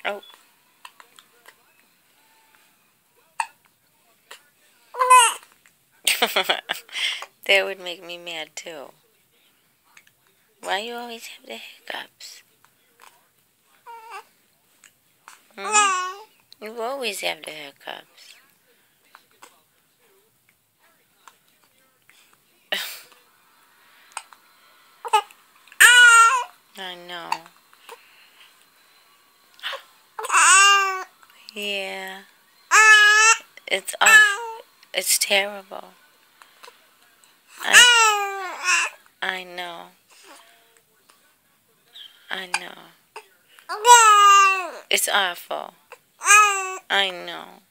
Oh. That would make me mad too. Why you always have the hiccups? Hmm? You always have the hiccups. I know. Yeah. It's it's terrible. I know. I know. It's awful. I know.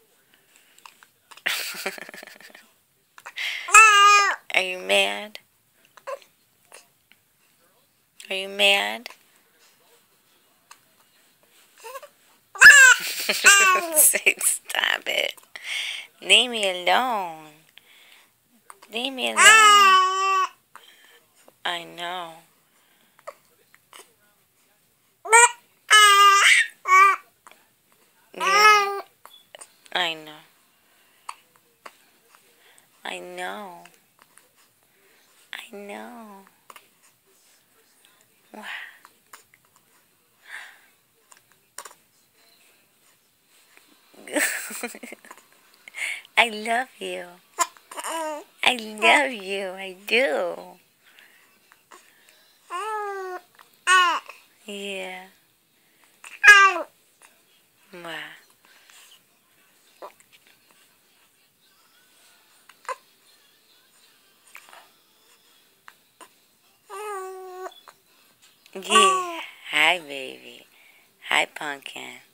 Are you mad? Are you mad? Say, stop it. Leave me alone. Leave me alone. I know. Yeah, I know. I know. I know. I love you. I love you. I do. Yeah. Wow. Yeah. Hi, baby. Hi, pumpkin.